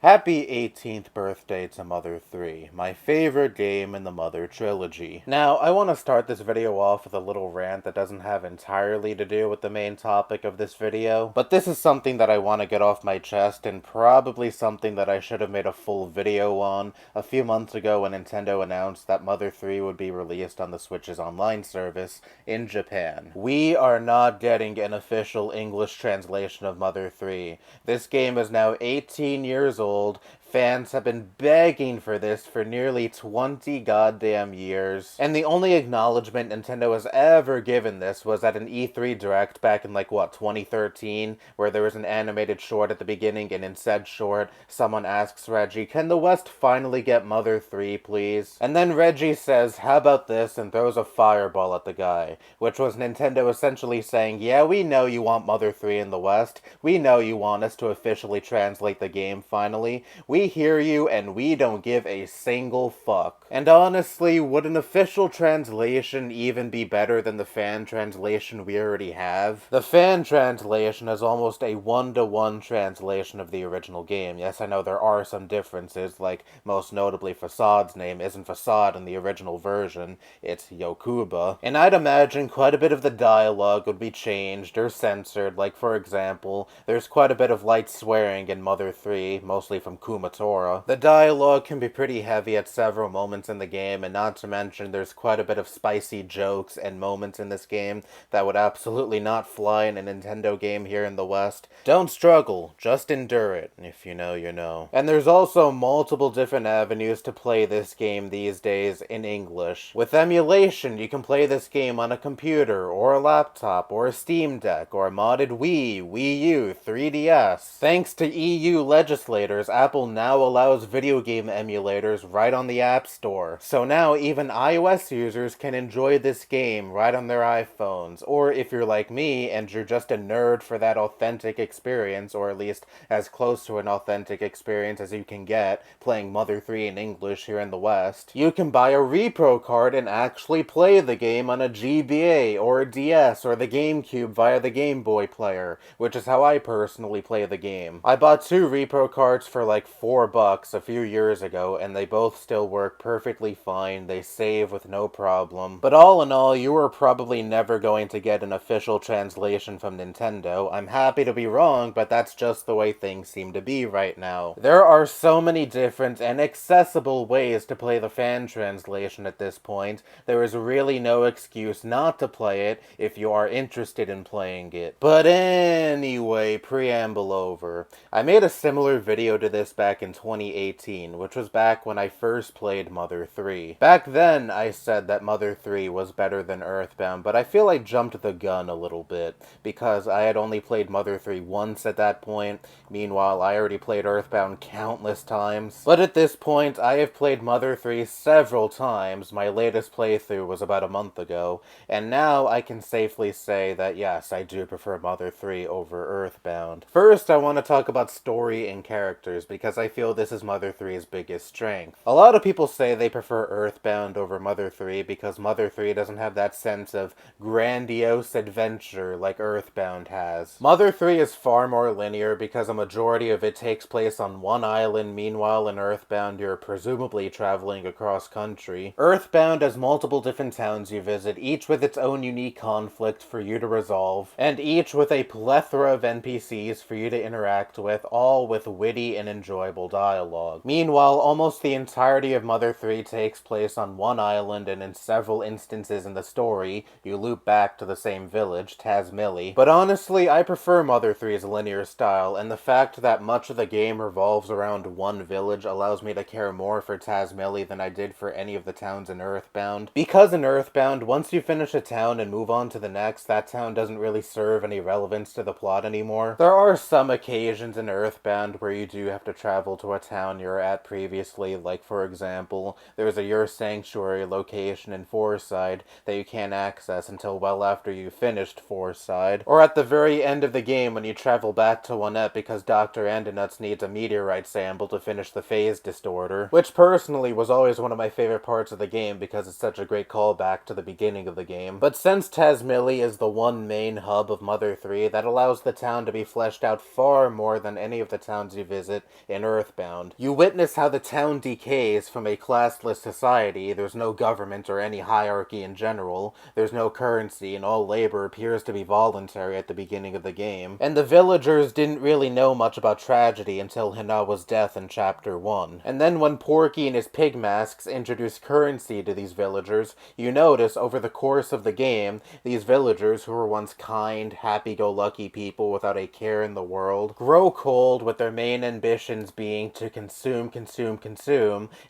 Happy 18th birthday to Mother 3, my favorite game in the Mother trilogy. Now, I want to start this video off with a little rant that doesn't have entirely to do with the main topic of this video, but this is something that I want to get off my chest and probably something that I should have made a full video on a few months ago when Nintendo announced that Mother 3 would be released on the Switch's online service in Japan. We are not getting an official English translation of Mother 3. This game is now 18 years old. Fans have been begging for this for nearly 20 goddamn years. And the only acknowledgement Nintendo has ever given this was at an E3 Direct back in 2013, where there was an animated short at the beginning, and in said short, someone asks Reggie, "Can the West finally get Mother 3, please?" And then Reggie says, "How about this?" and throws a fireball at the guy, which was Nintendo essentially saying, "Yeah, we know you want Mother 3 in the West. We know you want us to officially translate the game finally. We hear you, and we don't give a single fuck." And honestly, would an official translation even be better than the fan translation we already have? The fan translation is almost a one-to-one translation of the original game. Yes, I know there are some differences, like most notably Facade's name isn't Facade in the original version, it's Yokuba. And I'd imagine quite a bit of the dialogue would be changed or censored, like for example, there's quite a bit of light swearing in Mother 3, mostly from Kumatora. The dialogue can be pretty heavy at several moments in the game, and not to mention there's quite a bit of spicy jokes and moments in this game that would absolutely not fly in a Nintendo game here in the West. Don't struggle, just endure it. If you know, you know. And there's also multiple different avenues to play this game these days in English. With emulation, you can play this game on a computer, or a laptop, or a Steam Deck, or a modded Wii, Wii U, 3DS. Thanks to EU legislators, Apple now allows video game emulators right on the App Store. So now even iOS users can enjoy this game right on their iPhones. Or if you're like me and you're just a nerd for that authentic experience, or at least as close to an authentic experience as you can get playing Mother 3 in English here in the West, you can buy a repro card and actually play the game on a GBA or a DS or the GameCube via the Game Boy player, which is how I personally play the game. I bought 2 repro cards for like $4 a few years ago, and they both still work perfectly fine. They save with no problem. But all in all, you are probably never going to get an official translation from Nintendo. I'm happy to be wrong, but that's just the way things seem to be right now. There are so many different and accessible ways to play the fan translation at this point. There is really no excuse not to play it if you are interested in playing it. But anyway, preamble over. I made a similar video to this back in 2018, which was back when I first played Mother 3. Back then, I said that Mother 3 was better than EarthBound, but I feel I jumped the gun a little bit, because I had only played Mother 3 once at that point. Meanwhile, I already played EarthBound countless times. But at this point, I have played Mother 3 several times. My latest playthrough was about a month ago, and now I can safely say that yes, I do prefer Mother 3 over EarthBound. First, I want to talk about story and characters, because I feel this is Mother 3's biggest strength. A lot of people say they prefer EarthBound over Mother 3 because Mother 3 doesn't have that sense of grandiose adventure like EarthBound has. Mother 3 is far more linear because a majority of it takes place on one island, meanwhile in EarthBound you're presumably traveling across country. EarthBound has multiple different towns you visit, each with its own unique conflict for you to resolve, and each with a plethora of NPCs for you to interact with, all with witty and enjoyable dialogue. Meanwhile, almost the entirety of Mother 3 takes place on one island, and in several instances in the story, you loop back to the same village, Tazmily. But honestly, I prefer Mother 3's linear style, and the fact that much of the game revolves around one village allows me to care more for Tazmily than I did for any of the towns in EarthBound. Because in EarthBound, once you finish a town and move on to the next, that town doesn't really serve any relevance to the plot anymore. There are some occasions in EarthBound where you do have to travel to a town you're at previously, like for example, there's a Your Sanctuary location in Forside that you can't access until well after you've finished Forside, or at the very end of the game when you travel back to Onette because Dr. Andonuts needs a meteorite sample to finish the phase distorter, which personally was always one of my favorite parts of the game because it's such a great callback to the beginning of the game. But since Tazmily is the one main hub of Mother 3, that allows the town to be fleshed out far more than any of the towns you visit in EarthBound. You witness how the town decays from a classless society. There's no government or any hierarchy in general. There's no currency, and all labor appears to be voluntary at the beginning of the game. And the villagers didn't really know much about tragedy until Hinawa's death in Chapter 1. And then when Porky and his pig masks introduce currency to these villagers, you notice over the course of the game, these villagers who were once kind, happy-go-lucky people without a care in the world, grow cold with their main ambitions being to consume,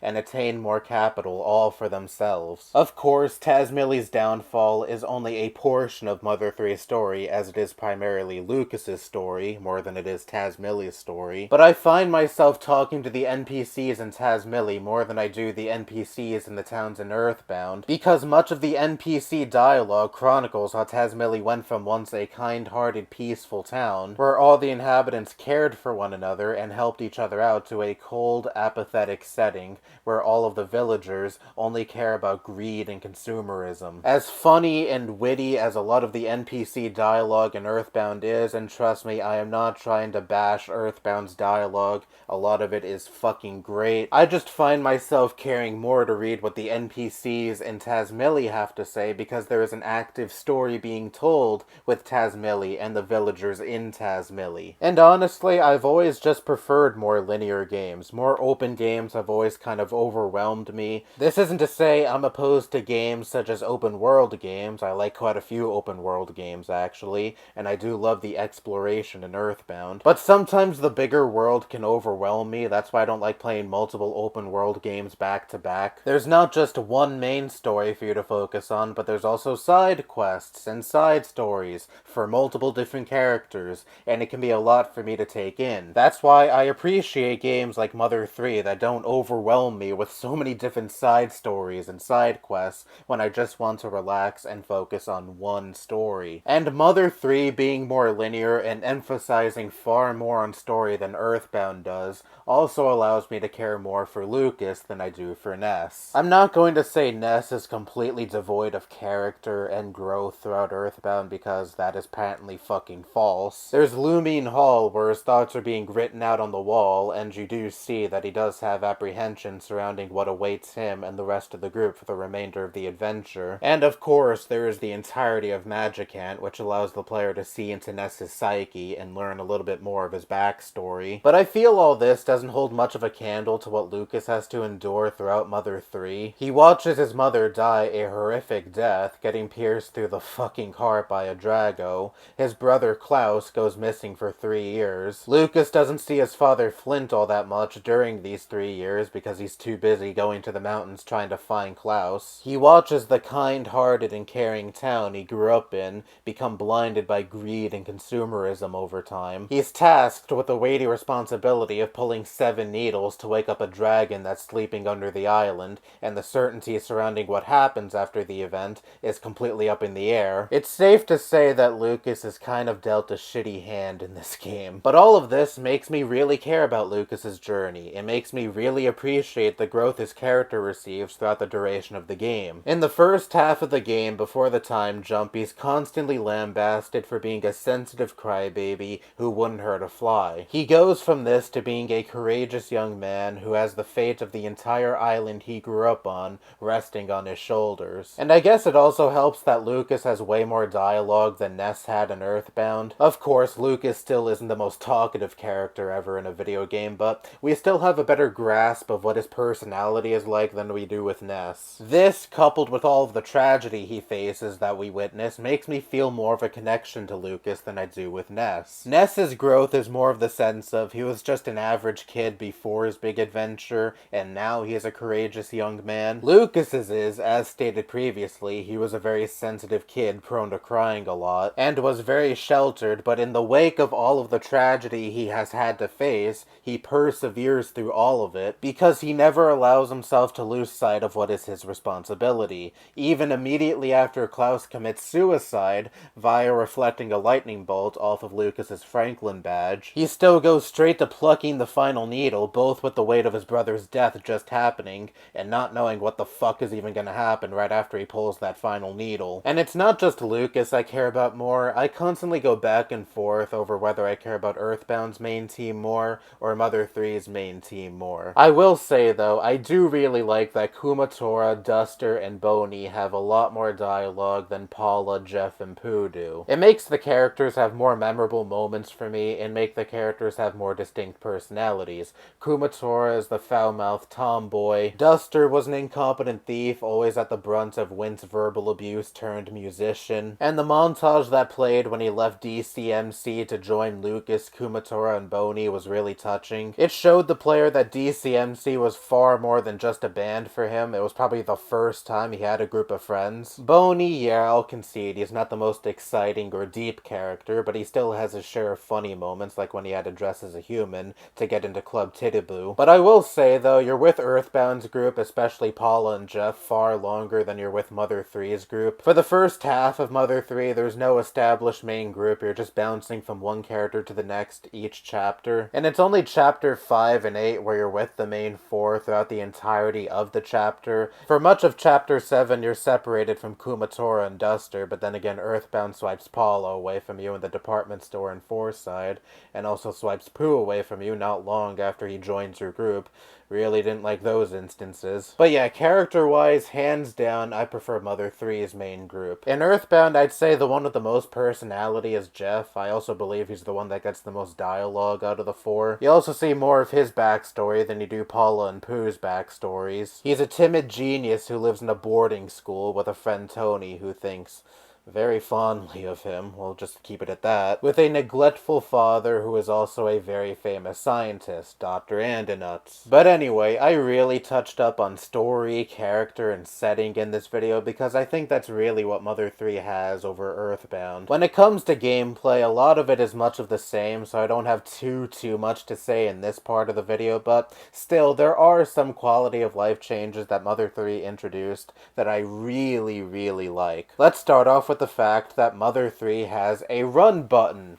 and attain more capital, all for themselves. Of course, Tazmilly's downfall is only a portion of Mother 3's story, as it is primarily Lucas's story, more than it is Tazmilly's story. But I find myself talking to the NPCs in Tazmilly more than I do the NPCs in the towns in EarthBound, because much of the NPC dialogue chronicles how Tazmilly went from once a kind-hearted, peaceful town, where all the inhabitants cared for one another and helped each other out, to a cold, apathetic setting, where all of the villagers only care about greed and consumerism. As funny and witty as a lot of the NPC dialogue in EarthBound is, and trust me, I am not trying to bash EarthBound's dialogue, a lot of it is fucking great, I just find myself caring more to read what the NPCs in Tazmilly have to say, because there is an active story being told with Tazmilly and the villagers in Tazmilly. And honestly, I've always just preferred more linear games. More open games have always kind of overwhelmed me. This isn't to say I'm opposed to games such as open world games. I like quite a few open world games, actually, and I do love the exploration in EarthBound. But sometimes the bigger world can overwhelm me. That's why I don't like playing multiple open world games back to back. There's not just one main story for you to focus on, but there's also side quests and side stories for multiple different characters, and it can be a lot for me to take in. That's why I appreciate games like Mother 3 that don't overwhelm me with so many different side stories and side quests when I just want to relax and focus on one story. And Mother 3 being more linear and emphasizing far more on story than EarthBound does also allows me to care more for Lucas than I do for Ness. I'm not going to say Ness is completely devoid of character and growth throughout EarthBound, because that is patently fucking false. There's Lumine Hall, where his thoughts are being written out on the wall, and you do see that he does have apprehension surrounding what awaits him and the rest of the group for the remainder of the adventure. And of course, there is the entirety of Magicant, which allows the player to see into Ness's psyche and learn a little bit more of his backstory. But I feel all this doesn't hold much of a candle to what Lucas has to endure throughout Mother 3. He watches his mother die a horrific death, getting pierced through the fucking heart by a Drago. His brother Klaus goes missing for 3 years. Lucas doesn't see his father Flint all that much during these 3 years because he's too busy going to the mountains trying to find Klaus. He watches the kind-hearted and caring town he grew up in become blinded by greed and consumerism over time. He's tasked with the weighty responsibility of pulling 7 needles to wake up a dragon that's sleeping under the island, and the certainty surrounding what happens after the event is completely up in the air. It's safe to say that Lucas is kind of dealt a shitty hand in this game. But all of this makes me really care about Lucas's journey. It makes me really appreciate the growth his character receives throughout the duration of the game. In the first half of the game, before the time jump, he's constantly lambasted for being a sensitive crybaby who wouldn't hurt a fly. He goes from this to being a courageous young man who has the fate of the entire island he grew up on resting on his shoulders. And I guess it also helps that Lucas has way more dialogue than Ness had in EarthBound. Of course, Lucas still isn't the most talkative character ever in a video game, but we still have a better grasp of what his personality is like than we do with Ness. This, coupled with all of the tragedy he faces that we witness, makes me feel more of a connection to Lucas than I do with Ness. Ness's growth is more of the sense of he was just an average kid before his big adventure, and now he is a courageous young man. Lucas's is, as stated previously, he was a very sensitive kid prone to crying a lot, and was very sheltered, but in the wake of all of the tragedy he has had to face, he perseveres through all of it, because he never allows himself to lose sight of what is his responsibility. Even immediately after Klaus commits suicide, via reflecting a lightning bolt off of Lucas's Franklin badge, he still goes straight to plucking the final needle, both with the weight of his brother's death just happening, and not knowing what the fuck is even gonna happen right after he pulls that final needle. And it's not just Lucas I care about more. I constantly go back and forth over whether I care about EarthBound's main team more, or or Mother 3's main team more. I will say, though, I do really like that Kumatora, Duster, and Boney have a lot more dialogue than Paula, Jeff, and Pooh do. It makes the characters have more memorable moments for me, and make the characters have more distinct personalities. Kumatora is the foul-mouthed tomboy. Duster was an incompetent thief, always at the brunt of Wint's verbal abuse turned musician. And the montage that played when he left DCMC to join Lucas, Kumatora, and Boney was really touching. It showed the player that DCMC was far more than just a band for him. It was probably the first time he had a group of friends. Boney, yeah, I'll concede, he's not the most exciting or deep character, but he still has his share of funny moments, like when he had to dress as a human to get into Club Titiboo. But I will say, though, you're with EarthBound's group, especially Paula and Jeff, far longer than you're with Mother 3's group. For the first half of Mother 3, there's no established main group, you're just bouncing from one character to the next each chapter. And it's only chapter 5 and 8 where you're with the main four throughout the entirety of the chapter. For much of chapter 7, you're separated from Kumatora and Duster, but then again, EarthBound swipes Paula away from you in the department store in Forside, and also swipes Pooh away from you not long after he joins your group. Really didn't like those instances. But yeah, character-wise, hands down, I prefer Mother 3's main group. In EarthBound, I'd say the one with the most personality is Jeff. I also believe he's the one that gets the most dialogue out of the four. You also see more of his backstory than you do Paula and Pooh's backstories. He's a timid genius who lives in a boarding school with a friend Tony who thinks very fondly of him, we'll just keep it at that, with a neglectful father who is also a very famous scientist, Dr. Andonuts. But anyway, I really touched up on story, character, and setting in this video because I think that's really what Mother 3 has over EarthBound. When it comes to gameplay, a lot of it is much of the same, so I don't have too much to say in this part of the video, but still, there are some quality of life changes that Mother 3 introduced that I really like. Let's start off with the fact that Mother 3 has a run button.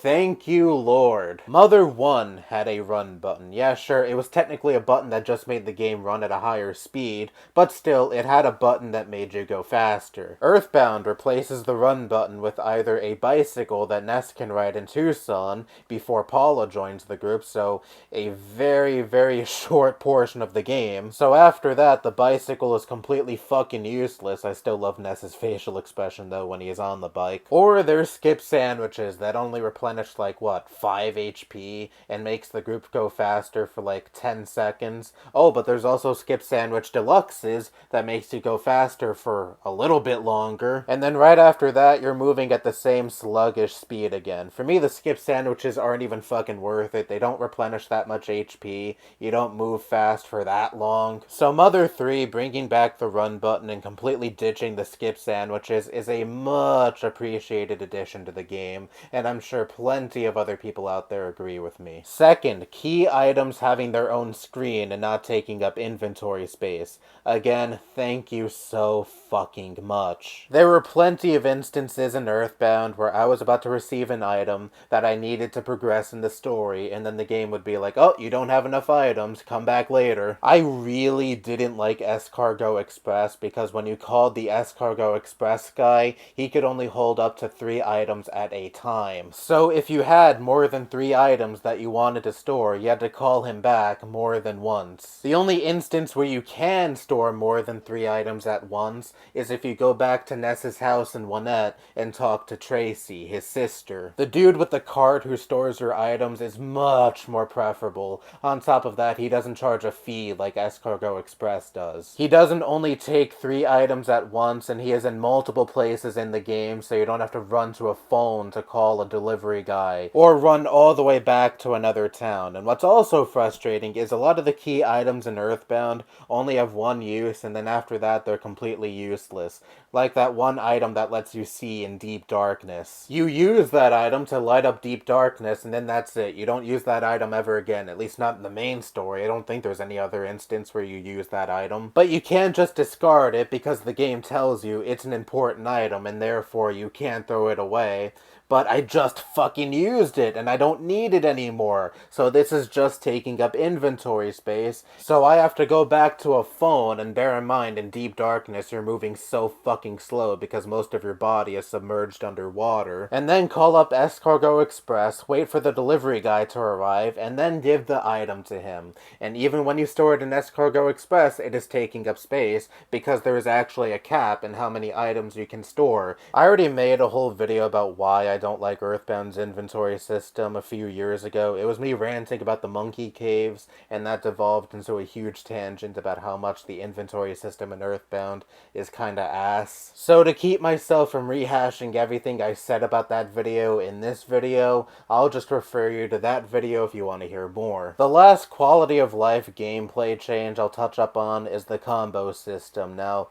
Thank you, Lord. Mother 1 had a run button. Yeah, sure, it was technically a button that just made the game run at a higher speed, but still, it had a button that made you go faster. EarthBound replaces the run button with either a bicycle that Ness can ride in Tucson before Paula joins the group, so a very short portion of the game. So after that, the bicycle is completely fucking useless. I still love Ness's facial expression, though, when he is on the bike. Or there's skip sandwiches that only replace like, what, 5 HP and makes the group go faster for like 10 seconds. Oh, but there's also Skip Sandwich Deluxes that makes you go faster for a little bit longer. And then right after that, you're moving at the same sluggish speed again. For me, the Skip Sandwiches aren't even fucking worth it. They don't replenish that much HP. You don't move fast for that long. So Mother 3 bringing back the run button and completely ditching the Skip Sandwiches is a much appreciated addition to the game, and I'm sure plenty of other people out there agree with me. Second, key items having their own screen and not taking up inventory space. Again, thank you so fucking much. There were plenty of instances in EarthBound where I was about to receive an item that I needed to progress in the story, and then the game would be like, oh, you don't have enough items, come back later. I really didn't like Escargot Express because when you called the Escargot Express guy, he could only hold up to 3 items at a time. So if you had more than 3 items that you wanted to store, you had to call him back more than once. The only instance where you can store more than 3 items at once is if you go back to Ness's house in Wanette and talk to Tracy, his sister. The dude with the cart who stores your items is much more preferable. On top of that, he doesn't charge a fee like Escargot Express does. He doesn't only take 3 items at once, and he is in multiple places in the game, so you don't have to run to a phone to call a delivery guy, or run all the way back to another town. And what's also frustrating is a lot of the key items in EarthBound only have one use, and then after that they're completely useless. Like that one item that lets you see in deep darkness. You use that item to light up deep darkness, and then that's it. You don't use that item ever again, at least not in the main story. I don't think there's any other instance where you use that item. But you can't just discard it because the game tells you it's an important item, and therefore you can't throw it away. but I just fucking used it and I don't need it anymore. So this is just taking up inventory space. So I have to go back to a phone, and bear in mind, in deep darkness you're moving so fucking slow because most of your body is submerged underwater. And then call up Escargot Express, wait for the delivery guy to arrive, and then give the item to him. And even when you store it in Escargot Express, it is taking up space because there is actually a cap in how many items you can store. I already made a whole video about why I don't like EarthBound's inventory system a few years ago. It was me ranting about the monkey caves, and that devolved into a huge tangent about how much the inventory system in EarthBound is kinda ass. So to keep myself from rehashing everything I said about that video in this video, I'll just refer you to that video if you want to hear more. The last quality of life gameplay change I'll touch up on is the combo system. Now,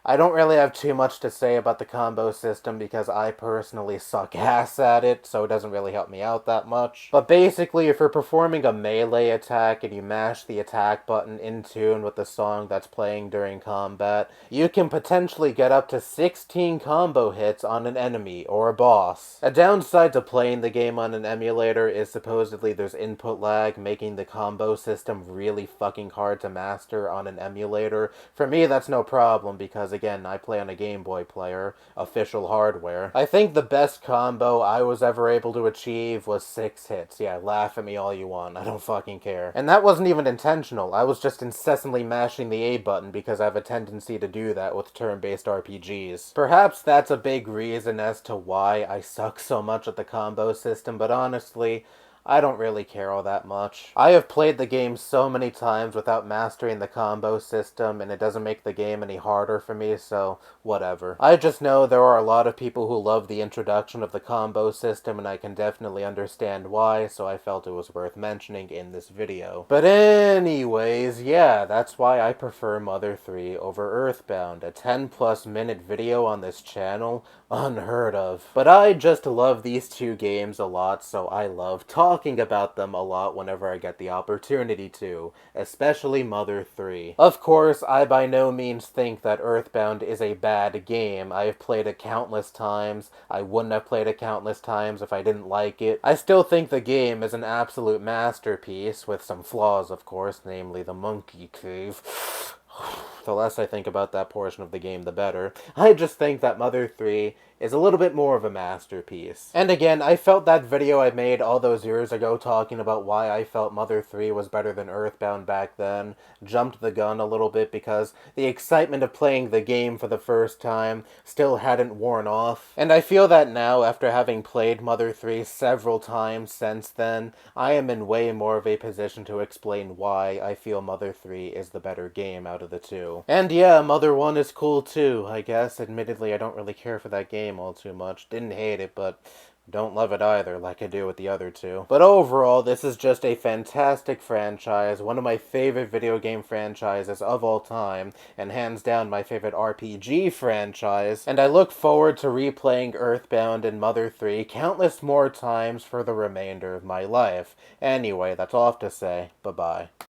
I don't really have too much to say about the combo system because I personally suck ass at it, so it doesn't really help me out that much. But basically, if you're performing a melee attack and you mash the attack button in tune with the song that's playing during combat, you can potentially get up to 16 combo hits on an enemy or a boss. A downside to playing the game on an emulator is supposedly there's input lag, making the combo system really fucking hard to master on an emulator. For me, that's no problem because again, I play on a Game Boy player, official hardware. I think the best combo I was ever able to achieve was 6 hits. Yeah, laugh at me all you want, I don't fucking care. And that wasn't even intentional, I was just incessantly mashing the A button because I have a tendency to do that with turn-based RPGs. Perhaps that's a big reason as to why I suck so much at the combo system, but honestly, I don't really care all that much. I have played the game so many times without mastering the combo system, and it doesn't make the game any harder for me, so whatever. I just know there are a lot of people who love the introduction of the combo system, and I can definitely understand why, so I felt it was worth mentioning in this video. But anyways, yeah, that's why I prefer Mother 3 over EarthBound. A 10+ minute video on this channel? Unheard of. But I just love these two games a lot, so I love talking about them a lot whenever I get the opportunity to, especially Mother 3. Of course, I by no means think that EarthBound is a bad game. I have played it countless times. I wouldn't have played it countless times if I didn't like it. I still think the game is an absolute masterpiece, with some flaws, of course, namely the monkey cave. The less I think about that portion of the game, the better. I just think that Mother 3 is a little bit more of a masterpiece. And again, I felt that video I made all those years ago talking about why I felt Mother 3 was better than EarthBound back then jumped the gun a little bit because the excitement of playing the game for the first time still hadn't worn off. And I feel that now, after having played Mother 3 several times since then, I am in way more of a position to explain why I feel Mother 3 is the better game out of the two. And yeah, Mother 1 is cool too, I guess. Admittedly, I don't really care for that game all too much. Didn't hate it, but don't love it either, like I do with the other two. But overall, this is just a fantastic franchise, one of my favorite video game franchises of all time, and hands down my favorite RPG franchise, and I look forward to replaying EarthBound and Mother 3 countless more times for the remainder of my life. Anyway, that's all I have to say. Bye-bye.